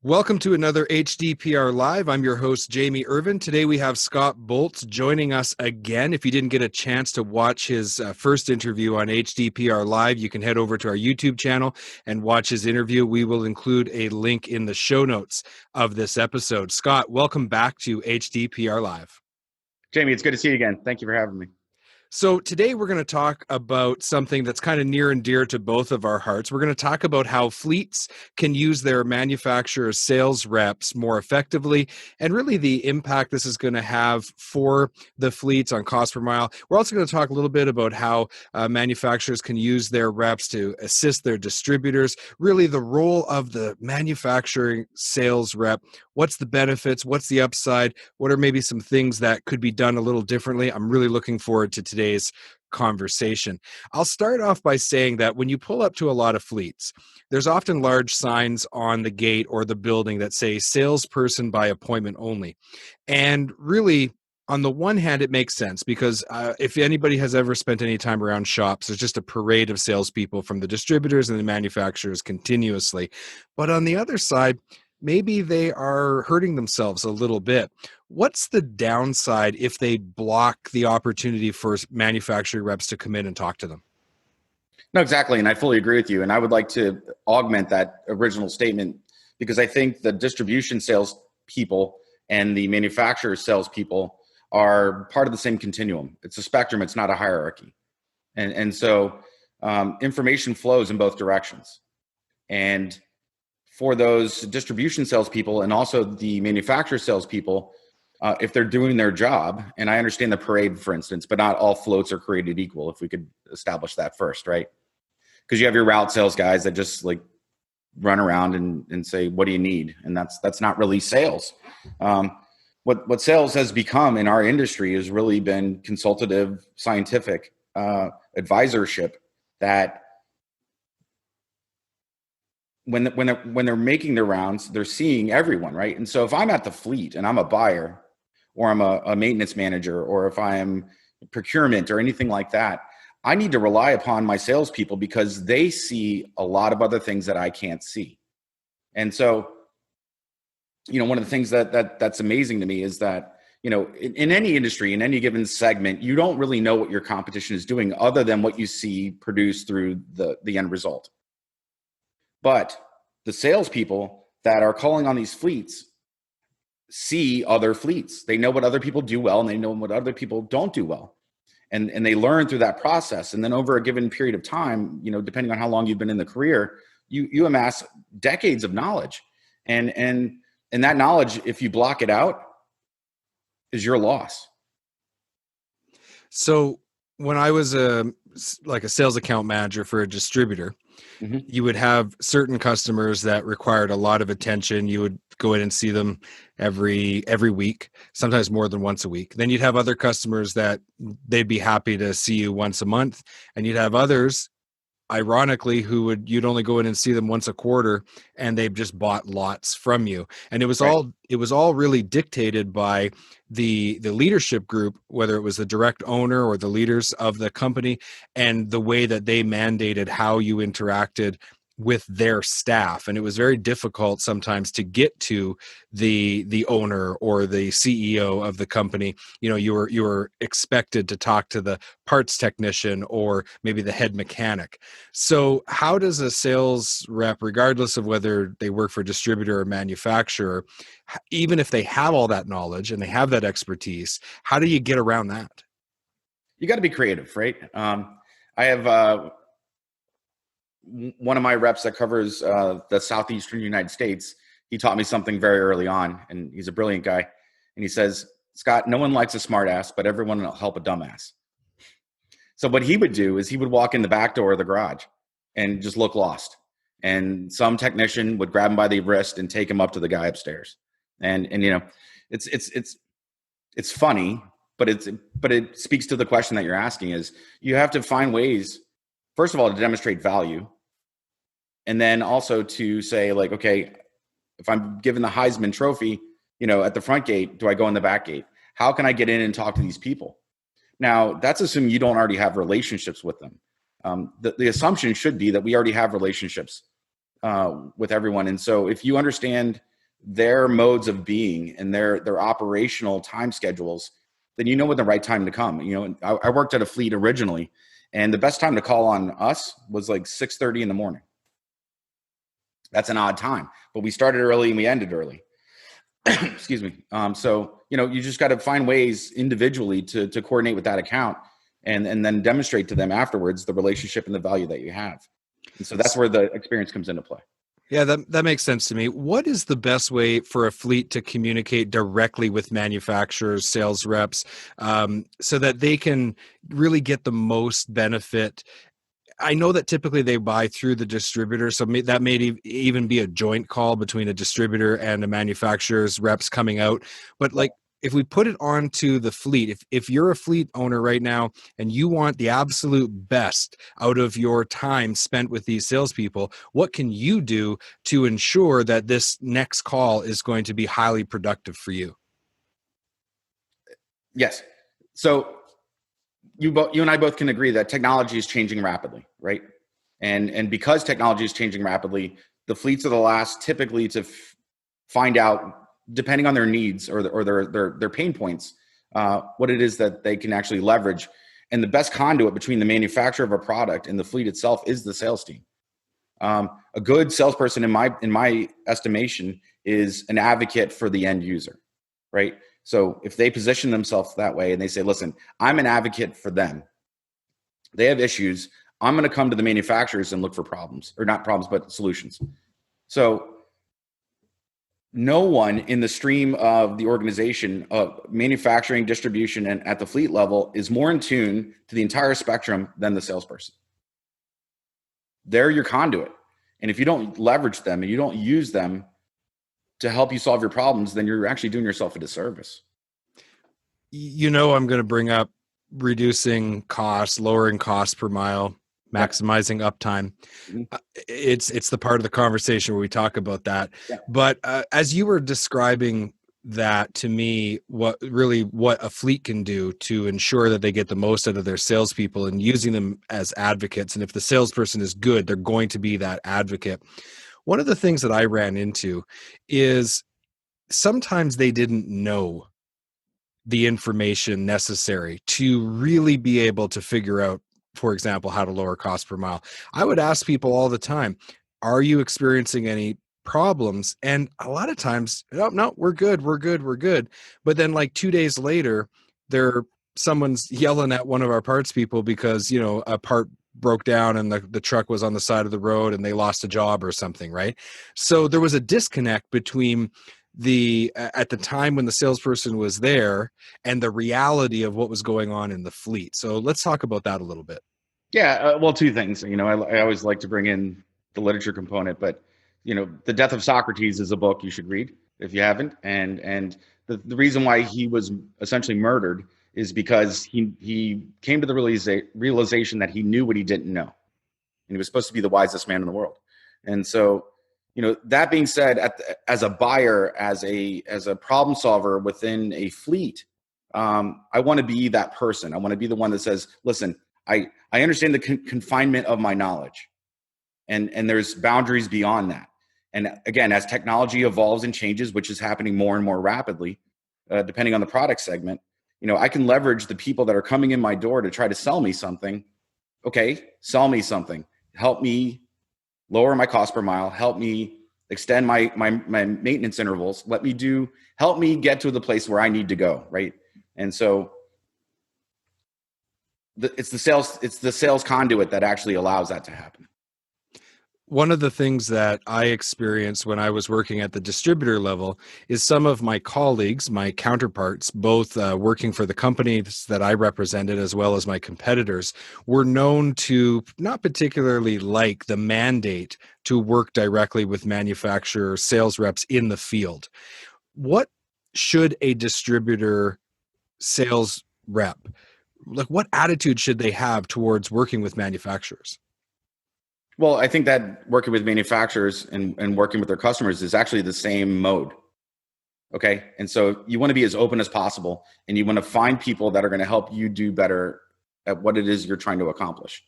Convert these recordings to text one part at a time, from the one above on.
Welcome to another HDPR Live. I'm your host, Jamie Irvin. Today we have Scott Bolts joining us again. If you didn't get a chance to watch his first interview on HDPR Live, you can head over to our YouTube channel and watch his interview. We will include a link in the show notes of this episode. Scott, welcome back to HDPR Live. Jamie, it's good to see you again. Thank you for having me. So today we're going to talk about something that's kind of near and dear to both of our hearts. We're going to talk about how fleets can use their manufacturers' sales reps more effectively and really the impact this is going to have for the fleets on cost per mile. We're also going to talk a little bit about how manufacturers can use their reps to assist their distributors, really the role of the manufacturing sales rep. What's the benefits? What's the upside? What are maybe some things that could be done a little differently? I'm really looking forward to today's conversation. I'll start off by saying that when you pull up to a lot of fleets, there's often large signs on the gate or the building that say salesperson by appointment only. And really, on the one hand, it makes sense because if anybody has ever spent any time around shops, there's just a parade of salespeople from the distributors and the manufacturers continuously. But on the other side, maybe they are hurting themselves a little bit. What's the downside if they block the opportunity for manufacturing reps to come in and talk to them? No, exactly. And I fully agree with you. And I would like to augment that original statement because I think the distribution sales people and the manufacturer sales people are part of the same continuum. It's a spectrum. It's not a hierarchy. And so information flows in both directions. And for those distribution salespeople and also the manufacturer salespeople, if they're doing their job, and I understand the parade, for instance, but not all floats are created equal. If we could establish that first, right? Because you have your route sales guys that just like run around and say, "What do you need?" And that's not really sales. What sales has become in our industry has really been consultative, scientific advisorship that. When they're making their rounds, they're seeing everyone, right? And so if I'm at the fleet and I'm a buyer or I'm a maintenance manager or if I'm procurement or anything like that, I need to rely upon my salespeople because they see a lot of other things that I can't see. And so, one of the things that's amazing to me is that, in any industry, in any given segment, you don't really know what your competition is doing other than what you see produced through the end result. But the salespeople that are calling on these fleets see other fleets. They know what other people do well and they know what other people don't do well. And they learn through that process. And then over a given period of time, depending on how long you've been in the career, you amass decades of knowledge. And that knowledge, if you block it out, is your loss. So when I was a sales account manager for a distributor, you would have certain customers that required a lot of attention. You would go in and see them every week, sometimes more than once a week. Then you'd have other customers that they'd be happy to see you once a month. And you'd have others, ironically, you'd only go in and see them once a quarter and they've just bought lots from you. And it was all really dictated by the leadership group, whether it was the direct owner or the leaders of the company, and the way that they mandated how you interacted with their staff. And it was very difficult sometimes to get to the owner or the CEO of the company. You were expected to talk to the parts technician or maybe the head mechanic. So how does a sales rep, regardless of whether they work for a distributor or manufacturer, even if they have all that knowledge and they have that expertise, how do you get around that? You got to be creative, right? I have one of my reps that covers the southeastern United States. He taught me something very early on, and he's a brilliant guy. And he says, "Scott, no one likes a smart ass, but everyone will help a dumbass." So what he would do is he would walk in the back door of the garage and just look lost. And some technician would grab him by the wrist and take him up to the guy upstairs. And it's funny, but it speaks to the question that you're asking is you have to find ways, first of all, to demonstrate value. And then also to say like, okay, if I'm given the Heisman Trophy, at the front gate, do I go in the back gate? How can I get in and talk to these people? Now, that's assuming you don't already have relationships with them. The assumption should be that we already have relationships with everyone. And so if you understand their modes of being and their operational time schedules, then you know when the right time to come. I worked at a fleet originally, and the best time to call on us was like 6:30 in the morning. That's an odd time, but we started early and we ended early. Excuse me. So, you just got to find ways individually to coordinate with that account and then demonstrate to them afterwards the relationship and the value that you have. And so that's where the experience comes into play. Yeah, that makes sense to me. What is the best way for a fleet to communicate directly with manufacturers, sales reps, so that they can really get the most benefit? I know that typically they buy through the distributor, so that may even be a joint call between a distributor and a manufacturer's reps coming out. But like, if we put it onto the fleet, if you're a fleet owner right now and you want the absolute best out of your time spent with these salespeople, what can you do to ensure that this next call is going to be highly productive for you? Yes. So you and I both can agree that technology is changing rapidly, right? And because technology is changing rapidly, the fleets are the last typically to find out, depending on their needs or their pain points, what it is that they can actually leverage. And the best conduit between the manufacturer of a product and the fleet itself is the sales team. A good salesperson, in my estimation, is an advocate for the end user, right? So if they position themselves that way and they say, listen, I'm an advocate for them. They have issues. I'm going to come to the manufacturers and look for problems, or not problems, but solutions. So no one in the stream of the organization of manufacturing, distribution, and at the fleet level is more in tune to the entire spectrum than the salesperson. They're your conduit. And if you don't leverage them and you don't use them to help you solve your problems, then you're actually doing yourself a disservice. I'm going to bring up reducing costs, lowering costs per mile, maximizing uptime. It's the part of the conversation where we talk about that. Yeah. But as you were describing that to me, what a fleet can do to ensure that they get the most out of their salespeople and using them as advocates. And if the salesperson is good, they're going to be that advocate. One of the things that I ran into is sometimes they didn't know the information necessary to really be able to figure out, for example, how to lower cost per mile. I would ask people all the time, are you experiencing any problems? And a lot of times, no, we're good. But then like 2 days later, someone's yelling at one of our parts people because, a part broke down and the truck was on the side of the road and they lost a job or something, right? So there was a disconnect between at the time when the salesperson was there and the reality of what was going on in the fleet. So let's talk about that a little bit. Yeah. Well, two things. I always like to bring in the literature component, but The Death of Socrates is a book you should read if you haven't. And the reason why he was essentially murdered is because he came to the realization that he knew what he didn't know, and he was supposed to be the wisest man in the world. And so, that being said, as a buyer, as a problem solver within a fleet, I want to be that person. I want to be the one that says, listen, I understand the confinement of my knowledge, and there's boundaries beyond that. And again, as technology evolves and changes, which is happening more and more rapidly, depending on the product segment, I can leverage the people that are coming in my door to try to sell me something. Okay, sell me something. Help me lower my cost per mile. Help me extend my maintenance intervals. Help me get to the place where I need to go, right? And so it's the sales conduit that actually allows that to happen. One of the things that I experienced when I was working at the distributor level is some of my colleagues, my counterparts, both working for the companies that I represented as well as my competitors, were known to not particularly like the mandate to work directly with manufacturer sales reps in the field. What should a distributor sales rep, like what attitude should they have towards working with manufacturers? Well, I think that working with manufacturers and working with their customers is actually the same mode. Okay. And so you want to be as open as possible, and you want to find people that are going to help you do better at what it is you're trying to accomplish.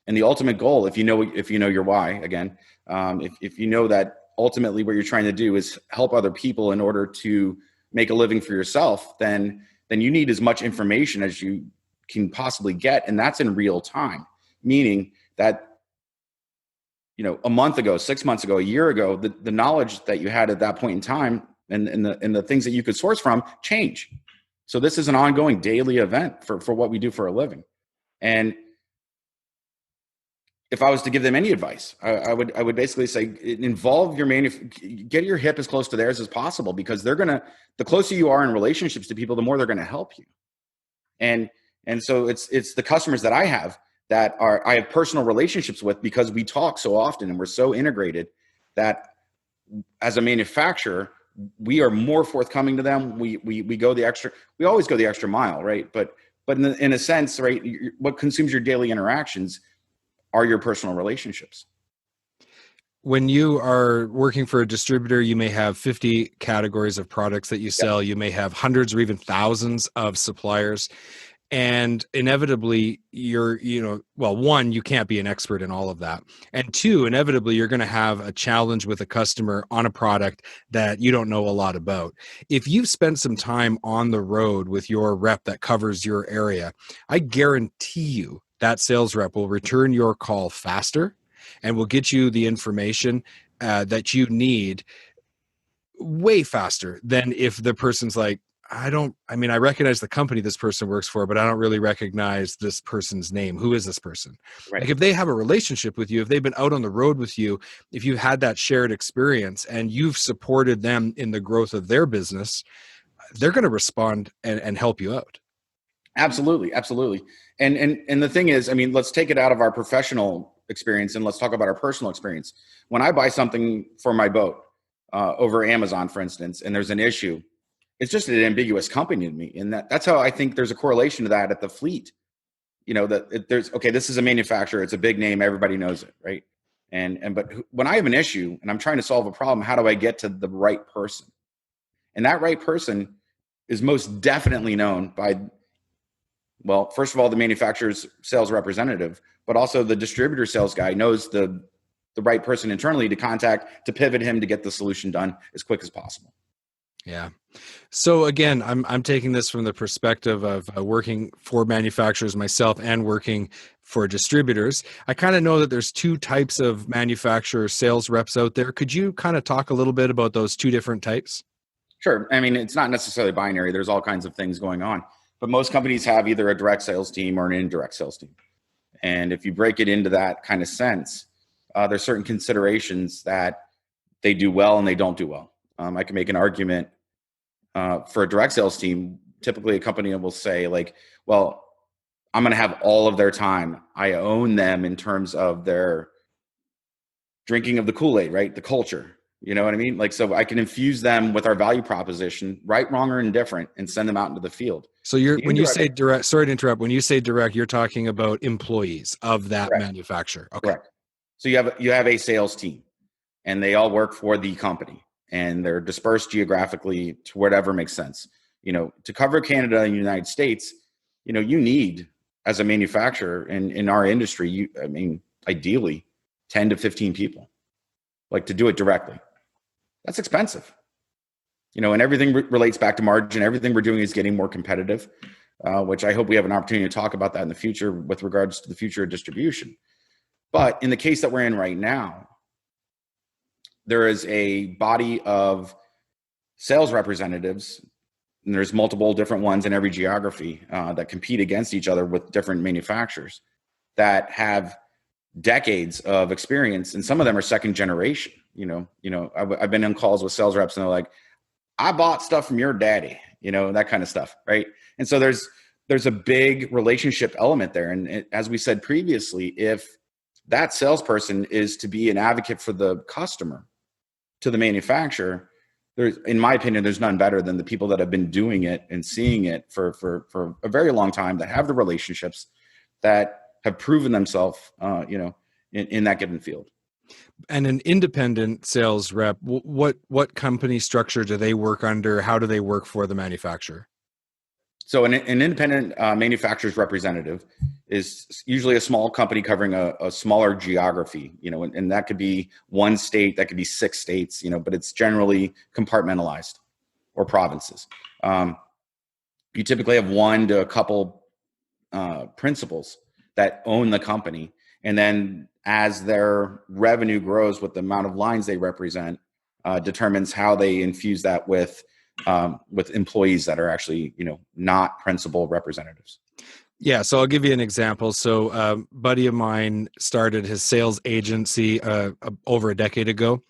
And the ultimate goal, if you know your why, again, if you know that ultimately what you're trying to do is help other people in order to make a living for yourself, then you need as much information as you can possibly get. And that's in real time, meaning that, a month ago, 6 months ago, a year ago, the knowledge that you had at that point in time and the things that you could source from change. So this is an ongoing daily event for what we do for a living. And if I was to give them any advice, I would basically say involve get your hip as close to theirs as possible, because the closer you are in relationships to people, the more they're going to help you. And so it's the customers that I have that I have personal relationships with, because we talk so often and we're so integrated that as a manufacturer, we are more forthcoming to them. We always go the extra mile, right? But in a sense, right, what consumes your daily interactions are your personal relationships. When you are working for a distributor, you may have 50 categories of products that you sell. You may have hundreds or even thousands of suppliers. And inevitably, one, you can't be an expert in all of that. And two, inevitably, you're going to have a challenge with a customer on a product that you don't know a lot about. If you've spent some time on the road with your rep that covers your area, I guarantee you that sales rep will return your call faster and will get you the information that you need way faster than if the person's like, I recognize the company this person works for, but I don't really recognize this person's name. Who is this person? Right. Like, if they have a relationship with you, if they've been out on the road with you, if you've had that shared experience and you've supported them in the growth of their business, they're going to respond and help you out. Absolutely. Absolutely. And the thing is, let's take it out of our professional experience and let's talk about our personal experience. When I buy something for my boat over Amazon, for instance, and there's an issue, it's just an ambiguous company to me. And that's how I think there's a correlation to that at the fleet. This is a manufacturer. It's a big name. Everybody knows it. Right. But when I have an issue and I'm trying to solve a problem, how do I get to the right person? And that right person is most definitely known by, well, first of all, the manufacturer's sales representative, but also the distributor sales guy knows the right person internally to contact, to pivot him to get the solution done as quick as possible. Yeah. So again, I'm taking this from the perspective of working for manufacturers myself and working for distributors. I kind of know that there's two types of manufacturer sales reps out there. Could you kind of talk a little bit about those two different types? Sure. It's not necessarily binary. There's all kinds of things going on, but most companies have either a direct sales team or an indirect sales team. And if you break it into that kind of sense, there's certain considerations that they do well and they don't do well. I can make an argument for a direct sales team. Typically, a company will say, like, well, I'm going to have all of their time. I own them in terms of their drinking of the Kool-Aid, right? The culture. You know what I mean? Like, so I can infuse them with our value proposition, right, wrong, or indifferent, and send them out into the field. So when you say direct, sorry to interrupt, when you say direct, you're talking about employees of that manufacturer. Okay. Correct. So you have a sales team, and they all work for the company, and they're dispersed geographically to whatever makes sense. To cover Canada and the United States, you need, as a manufacturer in our industry, ideally 10 to 15 people, like, to do it directly. That's expensive. And everything relates back to margin. Everything we're doing is getting more competitive, which I hope we have an opportunity to talk about that in the future with regards to the future of distribution. But in the case that we're in right now, there is a body of sales representatives, and there's multiple different ones in every geography that compete against each other with different manufacturers that have decades of experience, and some of them are second generation. I've been in calls with sales reps, and they're like, I bought stuff from your daddy, that kind of stuff, right? And so there's a big relationship element there. And as we said previously, if that salesperson is to be an advocate for the customer to the manufacturer, in my opinion, there's none better than the people that have been doing it and seeing it for a very long time, that have the relationships, that have proven themselves, in that given field. And an independent sales rep, what company structure do they work under? How do they work for the manufacturer? So an independent manufacturer's representative is usually a small company covering a smaller geography, and that could be one state, that could be 6 states, but it's generally compartmentalized, or provinces. You typically have one to a couple principals that own the company. And then as their revenue grows with the amount of lines they represent, determines how they infuse that with employees that are actually, not principal representatives. Yeah, so I'll give you an example. So, a buddy of mine started his sales agency over a decade ago,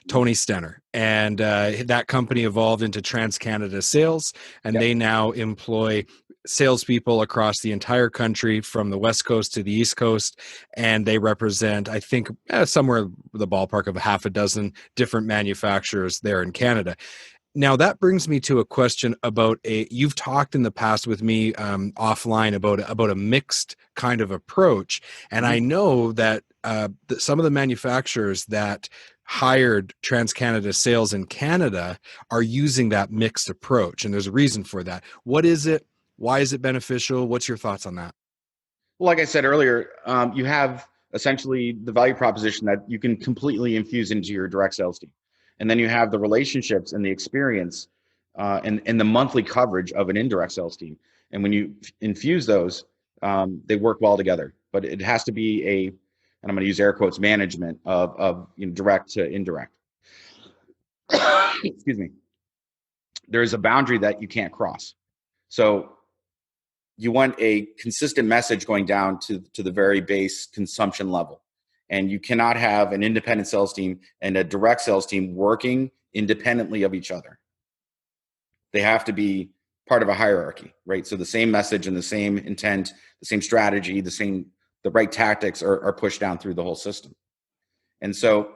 Tony Stenner, and that company evolved into TransCanada Sales, and they now employ salespeople across the entire country, from the West Coast to the East Coast, and they represent, I think, somewhere the ballpark of half a dozen different manufacturers there in Canada. Now that brings me to a question about you've talked in the past with me offline about a mixed kind of approach. And I know that some of the manufacturers that hired TransCanada Sales in Canada are using that mixed approach. And there's a reason for that. What is it? Why is it beneficial? What's your thoughts on that? Well, like I said earlier, you have essentially the value proposition that you can completely infuse into your direct sales team. And then you have the relationships and the experience and the monthly coverage of an indirect sales team. And when you infuse those, they work well together. But it has to be and I'm going to use air quotes, management of direct to indirect. Excuse me. There is a boundary that you can't cross. So you want a consistent message going down to the very base consumption level. And you cannot have an independent sales team and a direct sales team working independently of each other. They have to be part of a hierarchy, right? So the same message and the same intent, the same strategy, the right tactics are pushed down through the whole system. And so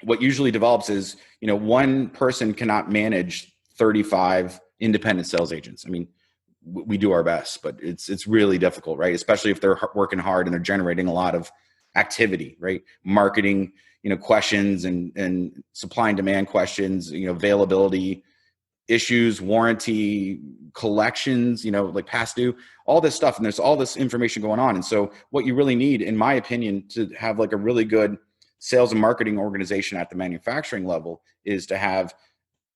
what usually develops is, one person cannot manage 35 independent sales agents. I mean, we do our best, but it's really difficult, right? Especially if they're working hard and they're generating a lot of activity, right? Marketing, questions and supply and demand questions, availability issues, warranty, collections, like past due, all this stuff. And there's all this information going on. And so what you really need, in my opinion, to have like a really good sales and marketing organization at the manufacturing level is to have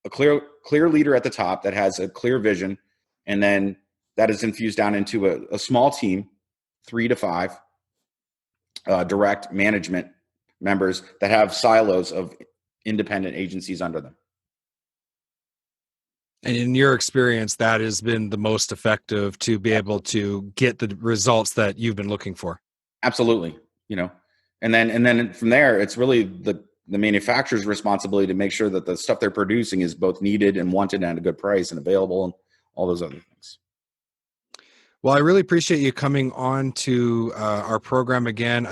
a clear leader at the top that has a clear vision, and then that is infused down into a small team, 3 to 5 direct management members that have silos of independent agencies under them. And in your experience, that has been the most effective to be able to get the results that you've been looking for. Absolutely. And then from there, it's really the manufacturer's responsibility to make sure that the stuff they're producing is both needed and wanted at a good price and available and all those other things. Well, I really appreciate you coming on to our program again.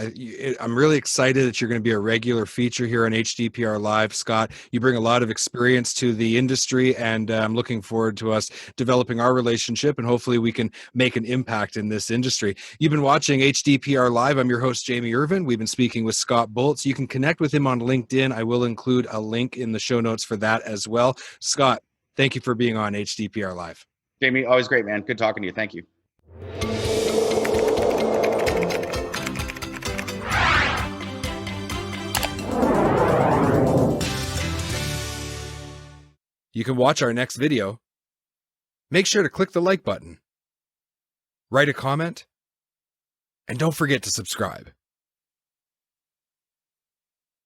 I'm really excited that you're going to be a regular feature here on HDPR Live, Scott. You bring a lot of experience to the industry, and I'm looking forward to us developing our relationship, and hopefully we can make an impact in this industry. You've been watching HDPR Live. I'm your host, Jamie Irvin. We've been speaking with Scott Bolts. You can connect with him on LinkedIn. I will include a link in the show notes for that as well. Scott, thank you for being on HDPR Live. Jamie, always great, man. Good talking to you. Thank you. You can watch our next video. Make sure to click the like button, write a comment, and don't forget to subscribe.